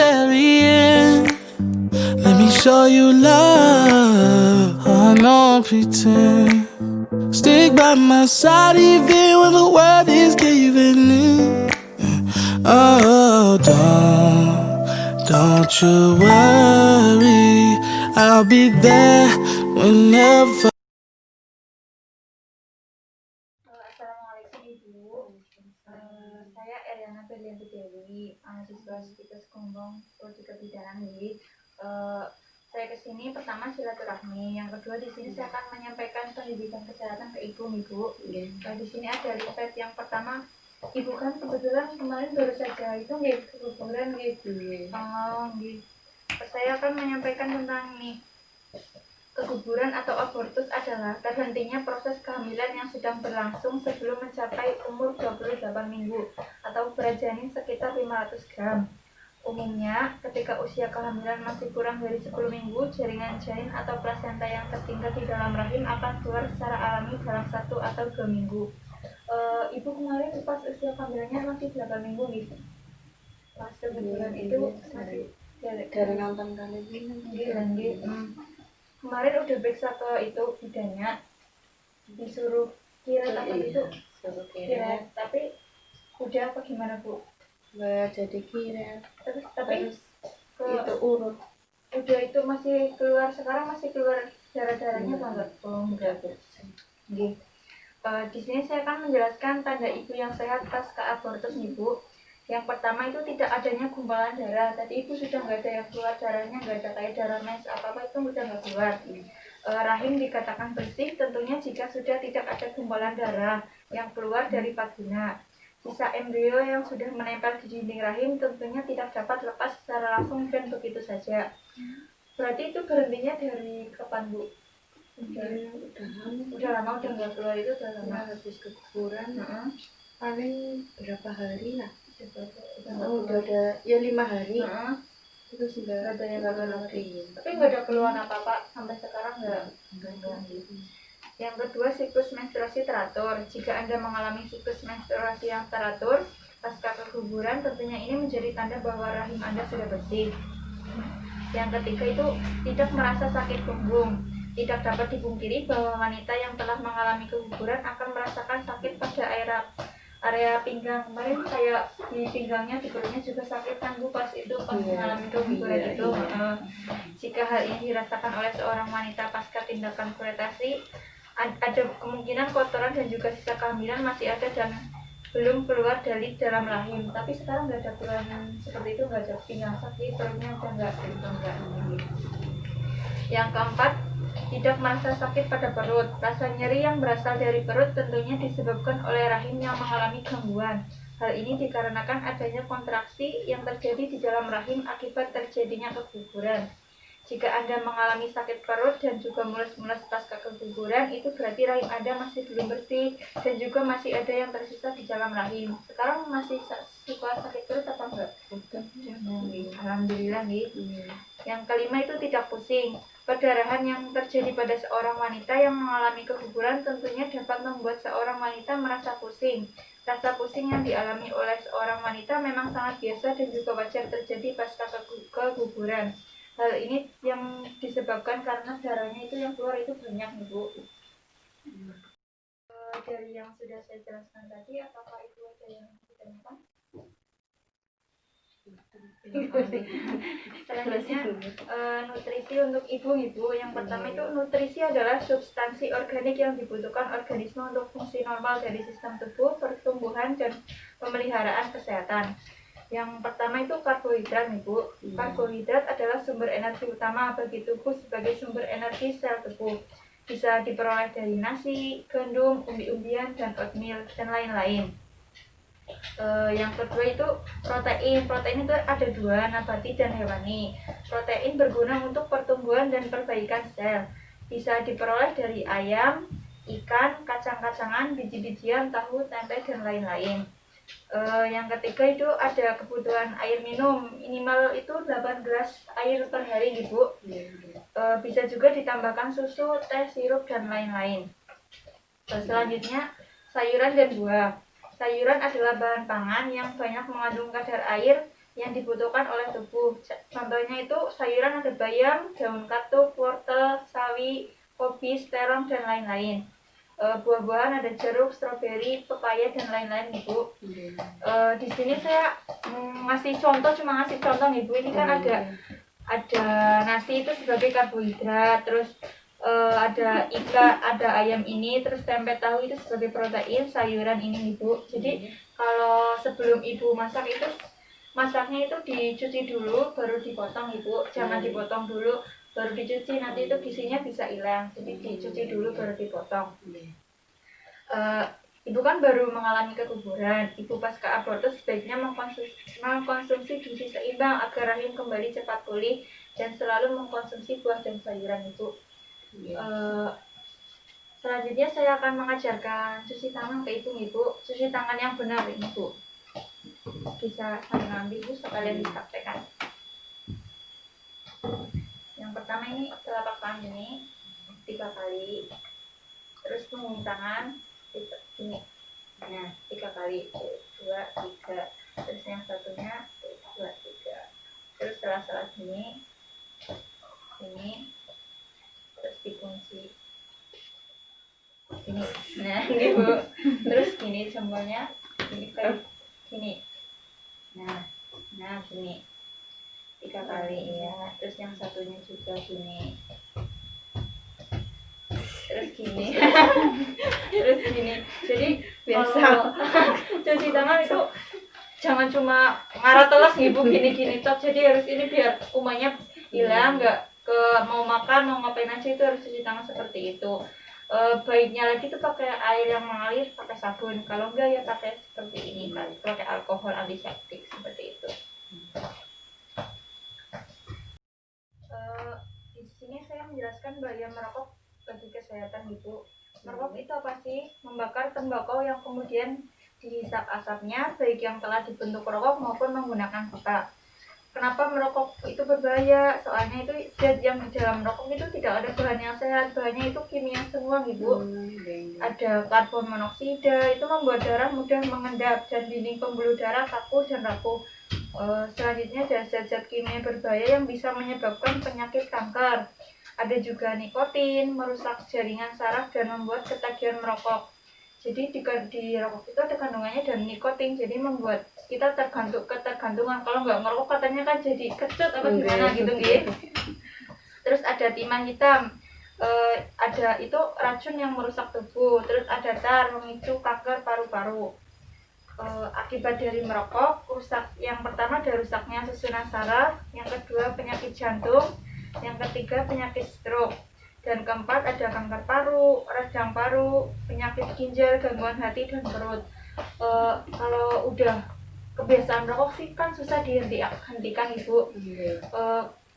very end. Let me show you love. I know I pretend. Stick by my side even when the world is giving in. Oh, don't you worry, I'll be there whenever. Assalamualaikum Ibu. Saya Eriana Berlianti Dewi, mahasiswa Stikes Gombong Prodi Kebidanan. Saya kesini pertama silaturahmi, yang kedua di sini saya akan menyampaikan pendidikan kesehatan ke Ibu. Di sini ada riset yang pertama. Ibu kan kebetulan kemarin baru saja itu keguguran gitu. Saya akan menyampaikan tentang nih. Keguguran atau abortus adalah terhentinya proses kehamilan yang sedang berlangsung sebelum mencapai umur 28 minggu atau berat janin sekitar 500 gram. Umumnya, ketika usia kehamilan masih kurang dari 10 minggu, jaringan janin atau plasenta yang tertinggal di dalam rahim akan keluar secara alami dalam 1 atau 2 minggu. Ibu kemarin pas usia kehamilannya masih 8 minggu gitu. Pas keguguran itu masih dari nonton televisi kemarin udah periksa ke itu bidangnya, disuruh kiret apa itu kiret, tapi udah apa gimana Bu? Nggak jadi kiret, tapi itu urut udah itu masih keluar, sekarang masih keluar darah-darahnya apa enggak? Oh enggak. Di sini saya akan menjelaskan tanda ibu yang sehat pasca abortus nih Bu. Yang pertama itu tidak adanya gumpalan darah. Tadi ibu sudah nggak ada yang keluar darahnya, nggak ada kayak darah mens apa-apa, itu udah nggak keluar. Rahim dikatakan bersih tentunya jika sudah tidak ada gumpalan darah yang keluar dari vagina. Sisa embrio yang sudah menempel di dinding rahim tentunya tidak dapat lepas secara langsung dan begitu saja. Berarti itu berhentinya dari kapan Bu? Udah lama udah nggak keluar, itu udah lama. Habis keguguran paling berapa hari lah. Udah ada ya 5 hari. Terus nggak ada yang nggak keluar lagi. Tapi nggak ada keluhan apa-apa sampai sekarang nggak. Yang kedua, siklus menstruasi teratur. Jika Anda mengalami siklus menstruasi yang teratur pasca keguguran, tentunya ini menjadi tanda bahwa rahim Anda sudah bersih. Yang ketiga itu tidak merasa sakit punggung. Tidak dapat dipungkiri bahwa wanita yang telah mengalami keguguran akan merasakan sakit pada area pinggang. Kemarin kayak di pinggangnya, di perutnya juga sakit kan Bu pas mengalami keguguran itu. Jika hal ini dirasakan oleh seorang wanita pasca tindakan kuretasi, ada kemungkinan kotoran dan juga sisa kehamilan masih ada dan belum keluar dari dalam rahim. Tapi sekarang nggak ada keluhan seperti itu, nggak ada pinggang sakit, perutnya udah nggak. Yang keempat, tidak merasa sakit pada perut. Rasa nyeri yang berasal dari perut tentunya disebabkan oleh rahim yang mengalami gangguan. Hal ini dikarenakan adanya kontraksi yang terjadi di dalam rahim akibat terjadinya keguguran. Jika Anda mengalami sakit perut dan juga mules-mules pasca keguguran, itu berarti rahim Anda masih belum bersih dan juga masih ada yang tersisa di dalam rahim. Sekarang masih suka sakit perut apa enggak? Alhamdulillah nih. Yang kelima itu tidak pusing. Perdarahan yang terjadi pada seorang wanita yang mengalami keguguran tentunya dapat membuat seorang wanita merasa pusing. Rasa pusing yang dialami oleh seorang wanita memang sangat biasa dan juga wajar terjadi pasca keguguran. Hal ini yang disebabkan karena darahnya itu yang keluar itu banyak nih Bu. Dari yang sudah saya jelaskan tadi, apakah itu ada yang ditanyakan? Selanjutnya nutrisi untuk ibu-ibu. Yang pertama itu nutrisi adalah substansi organik yang dibutuhkan organisme untuk fungsi normal dari sistem tubuh, pertumbuhan, dan pemeliharaan kesehatan. Yang pertama itu karbohidrat nih Bu. Karbohidrat adalah sumber energi utama bagi tubuh sebagai sumber energi sel tubuh. Bisa diperoleh dari nasi, gandum, umbi-umbian, dan oatmeal, dan lain-lain. Yang kedua itu protein. Protein itu ada dua, nabati dan hewani. Protein berguna untuk pertumbuhan dan perbaikan sel. Bisa diperoleh dari ayam, ikan, kacang-kacangan, biji-bijian, tahu, tempe, dan lain-lain. Yang ketiga itu ada kebutuhan air minum, minimal itu 8 gelas air per hari Ibu. Bisa juga ditambahkan susu, teh, sirup, dan lain-lain. Selanjutnya sayuran dan buah. Sayuran adalah bahan pangan yang banyak mengandung kadar air yang dibutuhkan oleh tubuh. Contohnya itu sayuran ada bayam, daun katuk, wortel, sawi, kopi, terong, dan lain-lain. Buah-buahan ada jeruk, stroberi, pepaya, dan lain-lain Ibu. Di sini saya ngasih contoh, cuma ngasih contoh Ibu. Ini kan ada nasi itu sebagai karbohidrat, terus ada ikan, ada ayam ini, terus tempe tahu itu sebagai protein, sayuran ini Ibu. Jadi kalau sebelum Ibu masak itu, masaknya itu dicuci dulu baru dipotong Ibu. Jangan dipotong dulu baru dicuci, nanti itu gizinya bisa hilang. Jadi dicuci dulu baru dipotong. Ibu kan baru mengalami keguguran. Ibu pasca abortus sebaiknya mengkonsumsi gizi seimbang agar rahim kembali cepat pulih dan selalu mengkonsumsi buah dan sayuran Ibu. Selanjutnya saya akan mengajarkan cuci tangan ke Ibu. Cuci tangan yang benar Ibu. Bisa sambil ngambil Ibu sekalian dipraktekkan. Yang pertama ini telapak tangan ini 3 kali, terus punggung tangan ini, nah 3 kali, 2, 3, terus yang satunya 2, 3, terus setelah ini, terus dikunci ini, nah ini Bu, terus gini jempolnya, ini kayak gini, nah gini 3 kali ya, terus yang satunya juga gini, terus gini terus gini. Jadi biasa cuci tangan itu jangan cuma ngarah telas Ibu gini-gini top, jadi harus ini biar kumannya hilang, nggak ke mau makan mau ngapain aja itu harus cuci tangan seperti itu. Baiknya lagi tuh pakai air yang mengalir, pakai sabun, kalau enggak ya pakai seperti ini, pakai alkohol antiseptik seperti itu. Di sini saya menjelaskan bahaya merokok bagi kesehatan Ibu. Merokok itu apa sih? Membakar tembakau yang kemudian dihisap asapnya, baik yang telah dibentuk rokok maupun menggunakan pipa. Kenapa merokok itu berbahaya? Soalnya itu zat yang di dalam rokok itu tidak ada bahan yang sehat, bahannya itu kimia semua Ibu. Ada karbon monoksida, itu membuat darah mudah mengendap dan dinding pembuluh darah kaku dan rapuh. Selanjutnya ada zat-zat kimia berbahaya yang bisa menyebabkan penyakit kanker. Ada juga nikotin, merusak jaringan saraf dan membuat ketagihan merokok. Jadi di rokok itu ada kandungannya dan nikotin, jadi membuat kita ketergantungan. Kalau nggak ngerokok katanya kan jadi kecut apa gimana gitu gitu. Terus ada timah hitam, ada itu racun yang merusak tubuh. Terus ada tar, memicu kanker paru-paru. Akibat dari merokok, yang pertama ada rusaknya susunan saraf, yang kedua penyakit jantung, yang ketiga penyakit stroke, dan keempat ada kanker paru, radang paru, penyakit ginjal, gangguan hati dan perut. Kalau udah kebiasaan merokok sih kan susah dihentikan Ibu.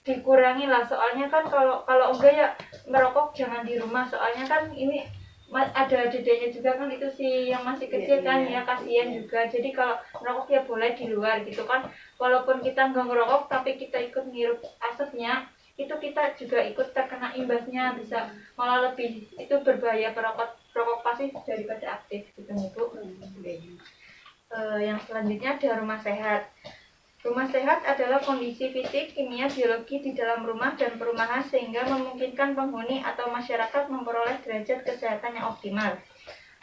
Dikurangi lah, soalnya kan kalau enggak ya merokok jangan di rumah, soalnya kan ini ada dedenya juga kan itu sih yang masih kecil kan ya, kasihan juga. Jadi kalau merokok ya boleh di luar gitu kan, walaupun kita nggak ngerokok tapi kita ikut ngirup asapnya, itu kita juga ikut terkena imbasnya, bisa malah lebih itu berbahaya perokok pasif daripada aktif gitu Bu. Yang selanjutnya ada rumah sehat. Rumah sehat adalah kondisi fisik, kimia, biologi di dalam rumah dan perumahan sehingga memungkinkan penghuni atau masyarakat memperoleh derajat kesehatan yang optimal.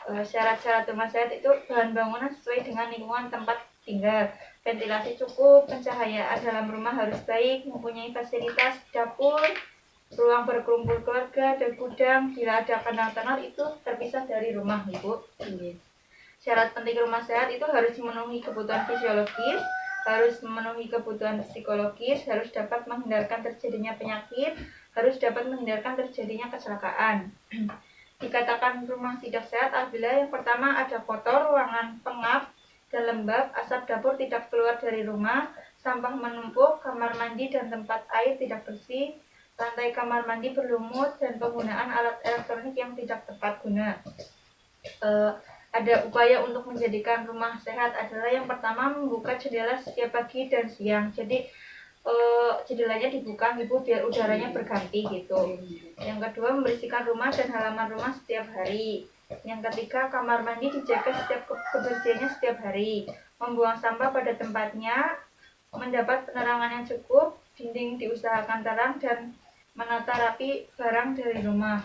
Syarat-syarat rumah sehat itu bahan bangunan sesuai dengan lingkungan tempat tinggal, ventilasi cukup, pencahayaan dalam rumah harus baik, mempunyai fasilitas dapur, ruang berkumpul keluarga, dan gudang. Bila ada kandang ternak itu terpisah dari rumah Ibu. Syarat penting rumah sehat itu harus memenuhi kebutuhan fisiologis, harus memenuhi kebutuhan psikologis, harus dapat menghindarkan terjadinya penyakit, harus dapat menghindarkan terjadinya kecelakaan. Dikatakan rumah tidak sehat apabila yang pertama ada kotor, ruangan pengap dan lembab, asap dapur tidak keluar dari rumah, sampah menumpuk, kamar mandi dan tempat air tidak bersih, lantai kamar mandi berlumut, dan penggunaan alat elektronik yang tidak tepat guna. Ada upaya untuk menjadikan rumah sehat adalah yang pertama membuka jendela setiap pagi dan siang. Jadi jendelanya dibuka Ibu biar udaranya berganti gitu. Yang kedua membersihkan rumah dan halaman rumah setiap hari. Yang ketiga kamar mandi dijaga setiap kebersihannya setiap hari. Membuang sampah pada tempatnya, mendapat penerangan yang cukup, dinding diusahakan terang, dan menata rapi barang dari rumah.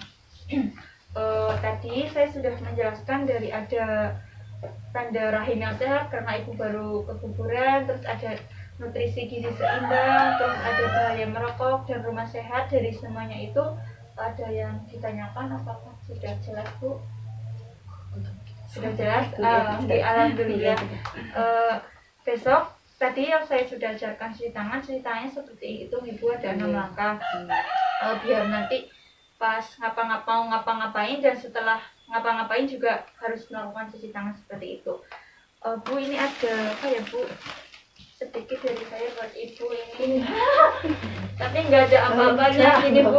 Tadi saya sudah menjelaskan dari ada tanda rahim yang sehat karena ibu baru keguguran, terus ada nutrisi gizi seimbang, terus ada bahaya merokok dan rumah sehat. Dari semuanya itu ada yang ditanyakan, apakah sudah jelas Bu? Sudah jelas? Oke, alhamdulillah. Besok tadi yang saya sudah ajarkan cuci tangannya seperti itu Ibu, ada 6 langkah. Biar nanti pas ngapa-ngapain dan setelah ngapa-ngapain juga harus melakukan cuci tangan seperti itu. Bu, ini ada apa ya Bu? Sedikit dari saya buat Ibu ini. Tapi nggak ada apa-apanya ini Bu.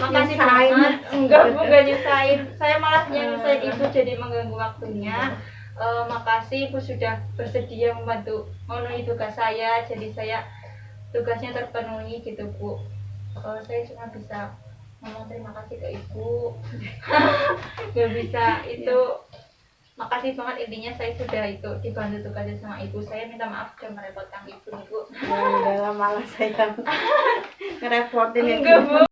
Makasih banget. Enggak Bu, nggak nyusahin. Saya malah yang nyusahin Ibu jadi mengganggu waktunya. Makasih Ibu sudah bersedia membantu memenuhi tugas saya. Jadi saya tugasnya terpenuhi gitu Bu. Saya cuma bisa ngomong terima kasih ke Ibu. Gak bisa itu. Makasih banget, intinya saya sudah itu dibantu tugasnya sama Ibu. Saya minta maaf sudah merepotkan Ibu. Ya udah malah saya ngerepotin Enggak Bu.